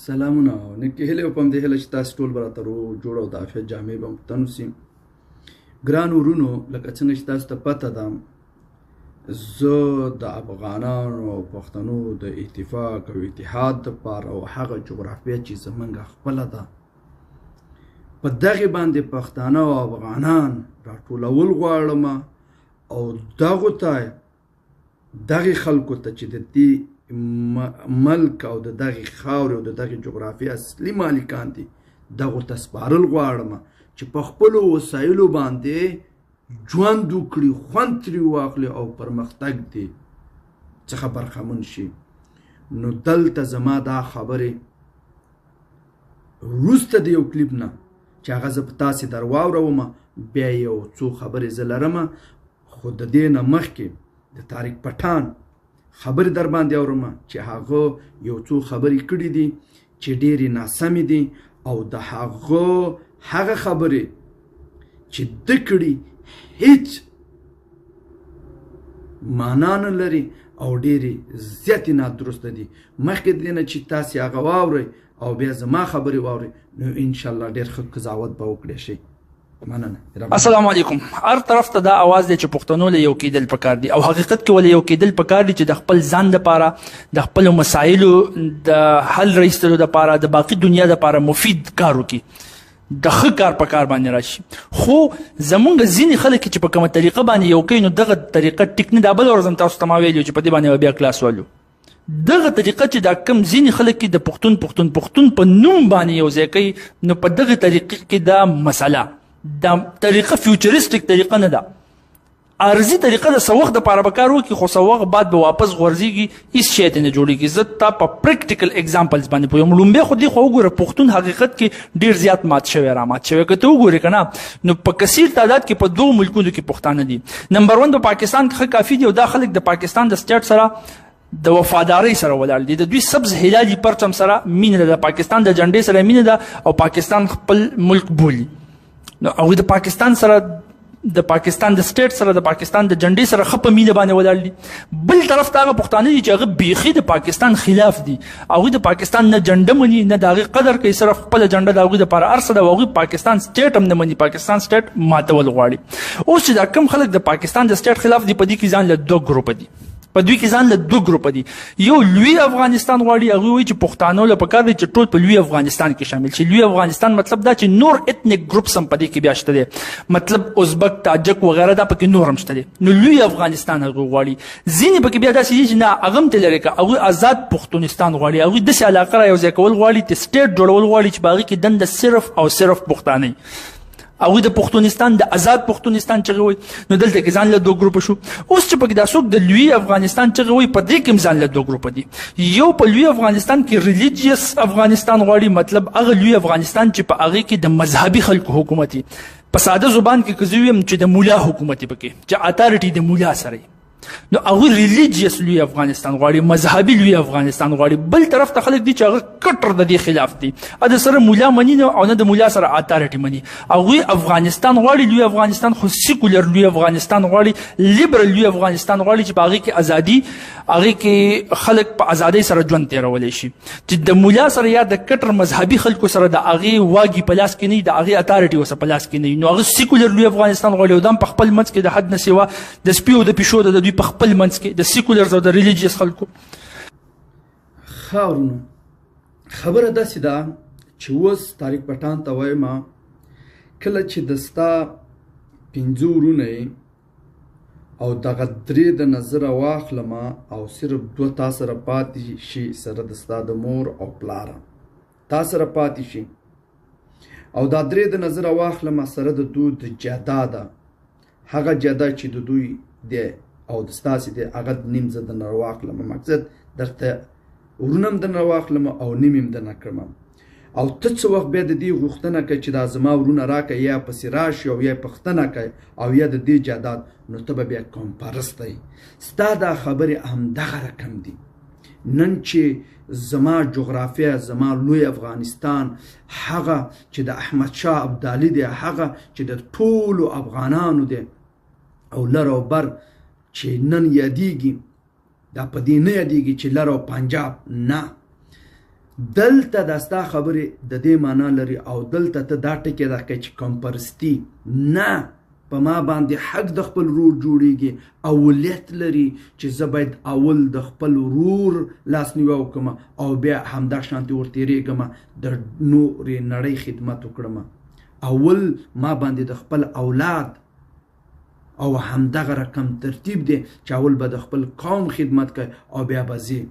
سلامونه او نیکې هیلې وپم دې هیله چې تاسو ټول به راته روغ جوړ او د عافیت جامې به مو په تن وسي. ګرانو وروڼو، لکه څنګه چې تاسو ته پته ده زه د افغانانو او پښتنو د اتفاق او اتحاد دپاره او هغه جغرافیه چې زموږ خپله ده په دغې باندې پښتانه او افغانان راټولول غواړم او دغې خلکو ته چې د دې ملک او د دغې خاورې او د دغې جغرافیې اصلي مالکان دي دغو ته سپارل غواړم چې په خپلو وسایلو باندې ژوند وکړي، خوند ترې واخلي او پرمختګ دې څخه برخمن شي. نو دلته زما دا خبرې وروسته د یو کلیپ نه چې هغه زه په تاسې در واوروم، بیا یو څو خبرې زه لرم، خو د دې نه مخکې د طارق پټان خبرې در باندې اورم چې هغه یو څو خبرې کړي دي چې ډېرې ناسمې دي او د هغه خبرې چې ده کړي هیڅ معنا نه لري او ډېرې زیاتې نادرسته دي. مخکې د دې نه چې تاسې هغه واورئ او بیا زما خبرې واورئ نو انشاءالله ډېر ښه قضاوت به وکړی شئ. السلام علیکم. هر طرف ته دا आवाज دی چې پښتنو له یو کېدل پکار دي او حقیقت کې ولې یو کېدل پکار دي چې د خپل ځان لپاره د خپل مسایلو د حل راوستلو لپاره د باقي دنیا لپاره مفید کار وکړي، د ښه کار په کار باندې راشي. خو زمونږ ځینې خلک چې په کومه طریقه باندې یو کوي نو دغه طریقه ټیک نه ده. بله ورځ هم تاسو ته ما ویلي چې په دې باندې به بیا کلاس ولو. دغه طریقه چې دا کم ځینې خلک د پښتون په نوم باندې یو ځای کوي نو په دغه طریقه کې دا مسله دا طریقه فیوچریستیک طریقه نه ده، عارضي طریقه ده. څه وخت دپاره به کار وکړي خو څه وخت بعد به واپس غورځېږي، هېڅ شی ته نه جوړېږي. زه تا په پریکټیکل اگزامپلز باندې پوهیم. لومبی خو دې خو وګوره پښتون حقیقت کې ډېر زیات مات شوی که ته وګورې که نه نو په کثیر تعداد کې په دوو ملکونو کې پښتانه دي. نمبر 1 په پاکستان کې ښه کافي دي او دا خلک د پاکستان د سټیټ سره د وفادارۍ سره ولاړ دي، د دوی سبز هلالي پرچم سره مینه ده، د پاکستان د جنډې سره مینه ده او پاکستان خپل ملک بولي. نو هغوی د پاکستان سره د پاکستان د سټیټ سره د پاکستان د جنډې سره ښه په مینه باندې ولاړ دي. بل طرف ته هغه پښتانه دي چې هغه بیخي د پاکستان خلاف دي، هغوی د پاکستان نه جنډه مني نه د هغې قدر کوي، صرف خپله جنډه د هغوی دپاره هر څه ده او هغوی پاکستان سټیټ هم نه مني، پاکستان سټیټ ماتول غواړي. اوس چې دا کم خلک د پاکستان د سټیټ خلاف دي په دې کې ځان له دوه ګروپه دي. یو لوی افغانستان غواړي، هغوی وایي چې پښتانو له پکار دی چې ټول په لوی افغانستان کې شامل شي. لوی افغانستان مطلب دا چې نور ایتنیک ګروپس هم په دې کې بیا شته دی، مطلب ازبک، تاجک وغیره دا پکې نور هم شته دی. نو لوی افغانستان هغوی غواړي. ځینې پکې بیا داسې دي چې نه هغه هم ته لرې که هغوی آزاد پښتونستان غواړي، هغوی داسې علاقه را یو ځای کول غواړي، د سټیټ جوړول غواړي چې په هغې کې دنده صرف او صرف پښتانه وي. هغوی د پښتونستان د آزاد پښتونستان چغې وایي. نو دلته کې ځان له دوه ګروپه شو. اوس چې پکې دا څوک د لوی افغانستان چغې وایي په دې کې هم ځان له دوه ګروپه دي. یو په لوی افغانستان کې ریلیجیس افغانستان غواړي، مطلب هغه لوی افغانستان چې په هغې کې د مذهبي خلکو حکومت وي. په ساده زبان کې که زه ویم چې د مولا حکومت یې پکې چې اتارټي د مولا سره نو هغوی ریلیجیس لوی افغانستان غواړي، مذهبي لوی افغانستان غواړي. بل طرف ته خلک دي چې هغه کټر د دې خلاف دي، د سره مولا مني نه او نه د مولا سره اتارټي مني. هغوی افغانستان غواړي، لوی افغانستان خو سیکولر لوی افغانستان غواړي، لیبرل لوی افغانستان غواړي چې په هغې کې ازادي، هغې کې خلک په ازادۍ سره ژوند تېرولی شي، چې د مولا سره یا د کټر مذهبي خلکو سره د هغې واګي په لاس کې نه وي، د هغې اتارټي ورسره په لاس کې نه وي. نو هغه سیکولر لوی افغانستان غواړي او دا هم په خپل منځ کې د حد نه سوا د سپي او د پیشو د دوی په خپل منځ کې د سیکولرز او د ریلیجیس خلکو. خاورونو خبره داسې ده چې اوس طارق پټان ته وایم کله چې د ستا 5 ورونه او دغه 3 د نظره واخلم او صرف 2 تا سره پاتې شي، سره د ستا د مور او پلاره تا سره پاتې شي، او دا 3 د نظره واخلم سره د دوی د جایداده، هغه جایداد چې د دوی دی او د ستاسې دی هغه نیم زه درنه راواخلم. مقصد درته ورونه هم درنه واخلم او نیم هم درنه کړم او ته څه وخت بیا د دې غوښتنه کوې چې دا زما ورونه راکړه یا پسې راشي او یا پوښتنه کوې او یا د دې جایداد، نو ته به بیا کوم پرسته یې. ستا دا خبرې همدغه رقم دي. نن چې زما جغرافیه، زما لوی افغانستان، هغه چې د احمدشاه ابدالي دی، هغه چې د ټولو افغانانو دی او لر او بر چې نن یادیږي، دا په دې نه یادیږي چې لر او پنجاب، نه، دلته دا ستا خبرې د دې معنا لري او دلته ته دا ټکې دا کوي چې کمپرستي نه، په ما باندې حق د خپل ورور جوړیږي، اولیت لري چې زه باید اول د خپل ورور لاسنیوی وکړم او بیا همدا شانتې ورتېرېږم د نورې نړۍ خدمت وکړم. اول ما باندې د خپل اولاد او همدغه رقم ترتیب دی چې اول به د خپل قوم خدمت کوي او بیا به زه